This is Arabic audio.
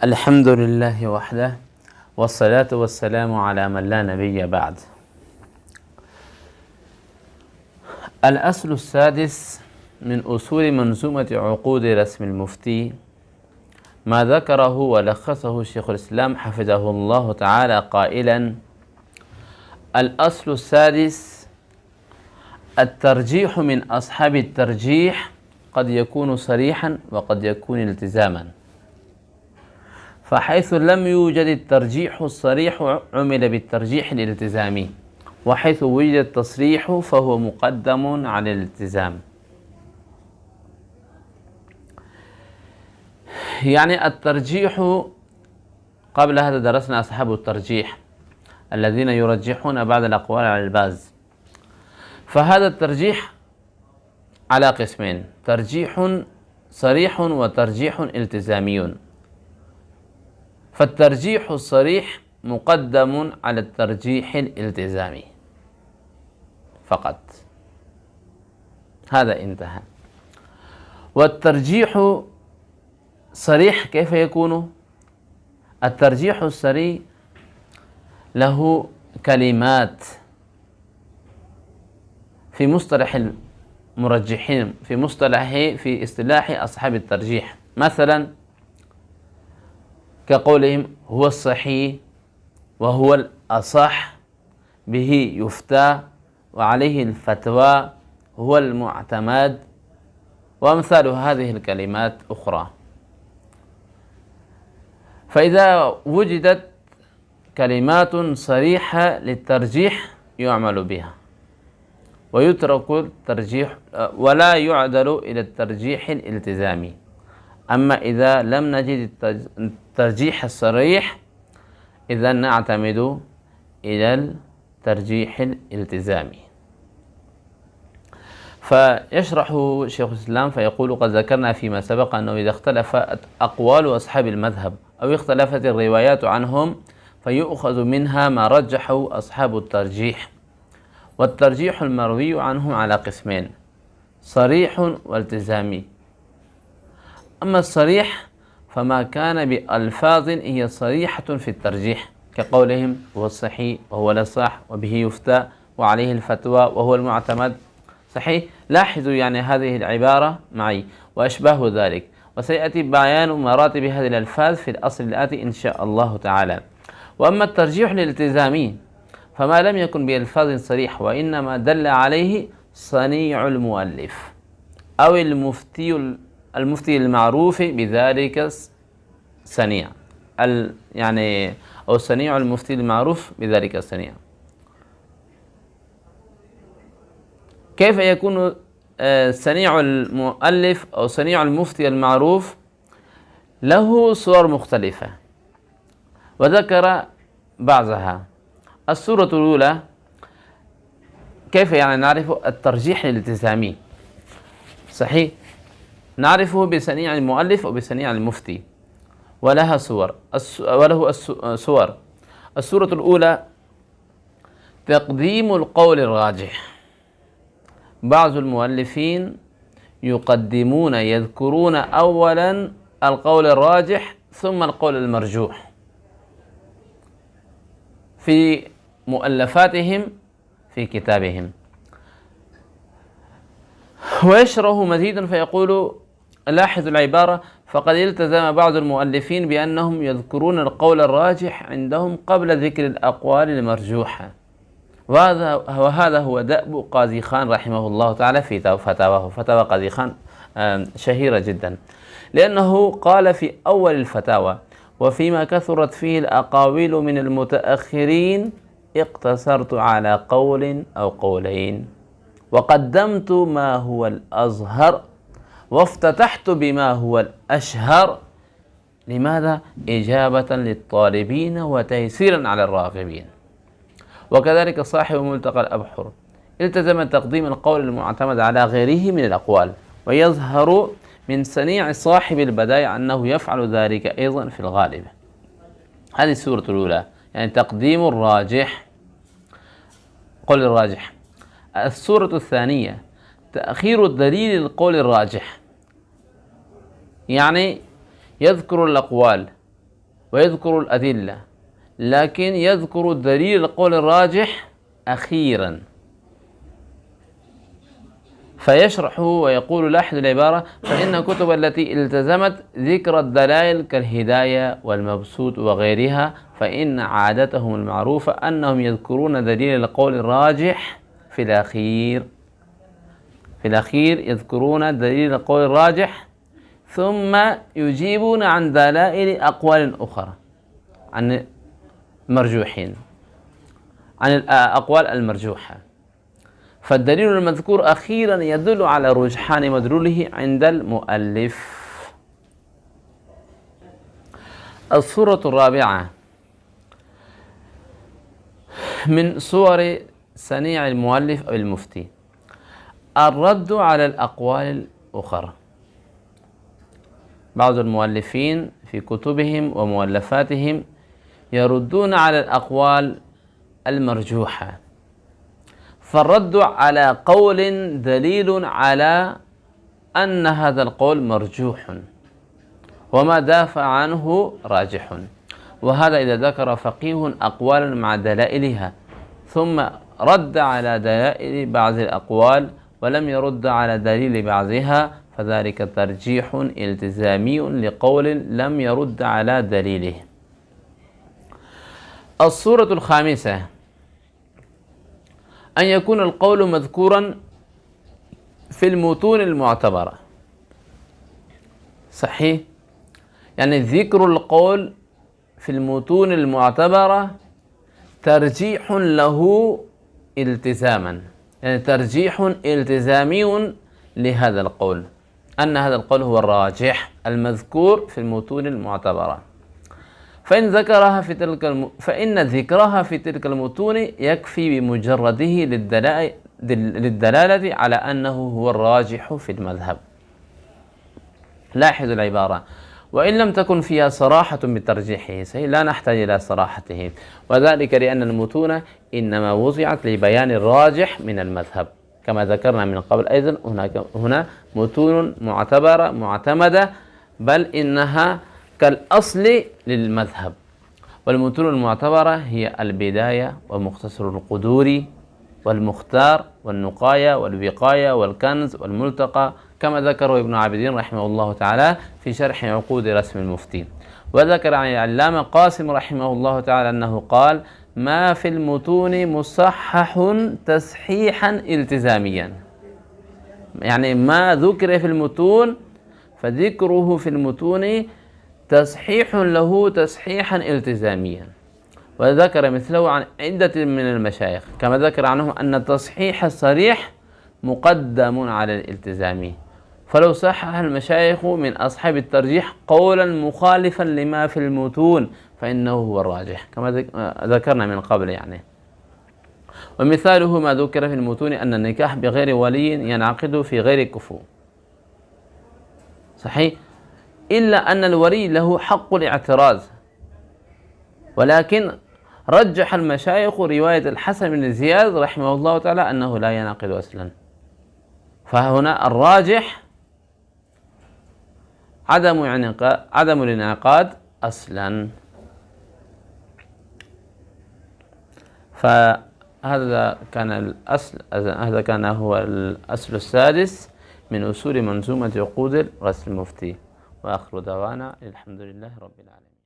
الحمد لله وحده والصلاة والسلام على من لا نبي بعد. الأصل السادس من أصول منظومة عقود رسم المفتي ما ذكره ولخصه شيخ الإسلام حفظه الله تعالى قائلا: الأصل السادس الترجيح من أصحاب الترجيح قد يكون صريحا وقد يكون التزاما، فحيث لم يوجد الترجيح الصريح عمل بالترجيح الالتزامي، وحيث وجد التصريح فهو مقدم على الالتزام. يعني الترجيح قبل هذا درسنا أصحاب الترجيح الذين يرجحون بعض الأقوال على البعض، فهذا الترجيح على قسمين: ترجيح صريح وترجيح التزامي. فالترجيح الصريح مقدم على الترجيح الالتزامي فقط، هذا انتهى. والترجيح صريح كيف يكون؟ الترجيح الصريح له كلمات في مصطلح المرجحين، في اصطلاح أصحاب الترجيح، مثلا كقولهم هو الصحيح وهو الأصح، به يفتى وعليه الفتوى، هو المعتمد، وأمثال هذه الكلمات أخرى. فإذا وجدت كلمات صريحة للترجيح يعمل بها ويترك الترجيح ولا يعدل إلى الترجيح الالتزامي. أما إذا لم نجد الترجيح الصريح إذا نعتمد إلى الترجيح الالتزامي. فيشرح شيخ الإسلام فيقول: قد ذكرنا فيما سبق أنه إذا اختلفت أقوال أصحاب المذهب أو اختلفت الروايات عنهم فيؤخذ منها ما رجحه أصحاب الترجيح. والترجيح المروي عنهم على قسمين: صريح والتزامي. أما الصريح فما كان بألفاظ هي صريحة في الترجيح، كقولهم هو الصحيح وهو الأصح وبه يفتى وعليه الفتوى وهو المعتمد. صحيح؟ لاحظوا يعني هذه العبارة معي وأشباه ذلك، وسيأتي بيان مراتب هذه الألفاظ في الأصل الآتي إن شاء الله تعالى. وأما الترجيح الالتزامي فما لم يكن بألفاظ صريح وإنما دل عليه صنيع المؤلف أو المفتي المعروف بذلك صنيع، يعني أو صنيع المفتي المعروف بذلك الصنيع. كيف يكون صنيع المؤلف أو صنيع المفتي المعروف؟ له صور مختلفة وذكر بعضها. الصورة الأولى: كيف يعني نعرف الترجيح الالتزامي؟ صحيح، نعرفه بصنيع المؤلف وبصنيع المفتي، ولها صور صور. الصورة الأولى: تقديم القول الراجح. بعض المؤلفين يذكرون أولا القول الراجح ثم القول المرجوح في مؤلفاتهم في كتابهم، ويشره مزيدا فيقول: لاحظوا العبارة: فقد التزم بعض المؤلفين بأنهم يذكرون القول الراجح عندهم قبل ذكر الأقوال المرجوحة. وهذا هو دأب قاضي خان رحمه الله تعالى في فتاواه. فتاوى قاضي خان شهيرة جدا، لأنه قال في أول الفتاوى: وفيما كثرت فيه الأقاويل من المتأخرين اقتصرت على قول أو قولين، وقدمت ما هو الأظهر وافتتحت بما هو الأشهر. لماذا؟ إجابة للطالبين وتيسيرا على الراغبين. وكذلك صاحب ملتقى الأبحر التزم تقديم القول المعتمد على غيره من الأقوال، ويظهر من صنيع صاحب البدايع أنه يفعل ذلك أيضا في الغالب. هذه الصورة الأولى، يعني تقديم الراجح، قول الراجح. الصورة الثانية: تأخير الدليل القول الراجح، يعني يذكر الأقوال ويذكر الأدلة، لكن يذكر دليل القول الراجح أخيرا فيشرحه ويقول لاحظ العبارة: فإن الكتب التي التزمت ذكر الدلائل كالهداية والمبسوط وغيرها فإن عادتهم المعروفة أنهم يذكرون دليل القول الراجح في الأخير يذكرون دليل القول الراجح ثم يجيبون عن دلائل أقوال أخرى عن مرجوحين، عن الأقوال المرجوحة. فالدليل المذكور أخيرا يدل على رجحان مدلوله عند المؤلف. الصورة الرابعة من صور صنيع المؤلف أو المفتي الرد على الأقوال الأخرى. بعض المؤلفين في كتبهم ومؤلفاتهم يردون على الأقوال المرجوحة، فالرد على قول دليل على أن هذا القول مرجوح وما دافع عنه راجح، وهذا إذا ذكر فقيه أقوالا مع دلائلها ثم رد على دلائل بعض الأقوال ولم يرد على دليل بعضها فذلك ترجيح التزامي لقول لم يرد على دليله. الصورة الخامسة أن يكون القول مذكورا في المتون المعتبرة. صحيح، يعني ذكر القول في المتون المعتبرة ترجيح له التزاما، يعني ترجيح التزامي لهذا القول، أن هذا القول هو الراجح المذكور في المتون المعتبرة. فإن ذكرها في تلك المتون يكفي بمجرده للدلالة على أنه هو الراجح في المذهب. لاحظ العبارة: وإن لم تكن فيها صراحة بترجيحه، لا نحتاج إلى صراحته، وذلك لأن المتون إنما وضعت لبيان الراجح من المذهب، كما ذكرنا من قبل. أيضا هنا متون معتبرة معتمدة، بل إنها كالأصل للمذهب. والمتون المعتبرة هي البداية ومختصر القدور والمختار والنقاية والوقاية والكنز والملتقى، كما ذكره ابن عابدين رحمه الله تعالى في شرح عقود رسم المفتي. وذكر عن العلامة قاسم رحمه الله تعالى أنه قال: ما في المتون مصحح تصحيحا التزاميا، يعني ما ذكر في المتون فذكره في المتون تصحيح له تصحيحا التزاميا. وذكر مثله عن عدة من المشايخ، كما ذكر عنهم أن التصحيح الصريح مقدم على الالتزامي، فلو صحح المشايخ من أصحاب الترجيح قولا مخالفا لما في المتون فإنه هو الراجح، كما ذكرنا من قبل يعني. ومثاله ما ذكر في المتون أن النكاح بغير ولي ينعقد في غير كفو. صحيح، إلا أن الولي له حق الاعتراض، ولكن رجح المشايخ رواية الحسن بن زياد رحمه الله تعالى أنه لا ينعقد أصلا. فهنا الراجح عدم الانعقاد أصلا. فهذا كان الأصل، هذا كان هو الأصل السادس من أصول منظومة عقود رسم المفتي. وآخر دعوانا الحمد لله رب العالمين.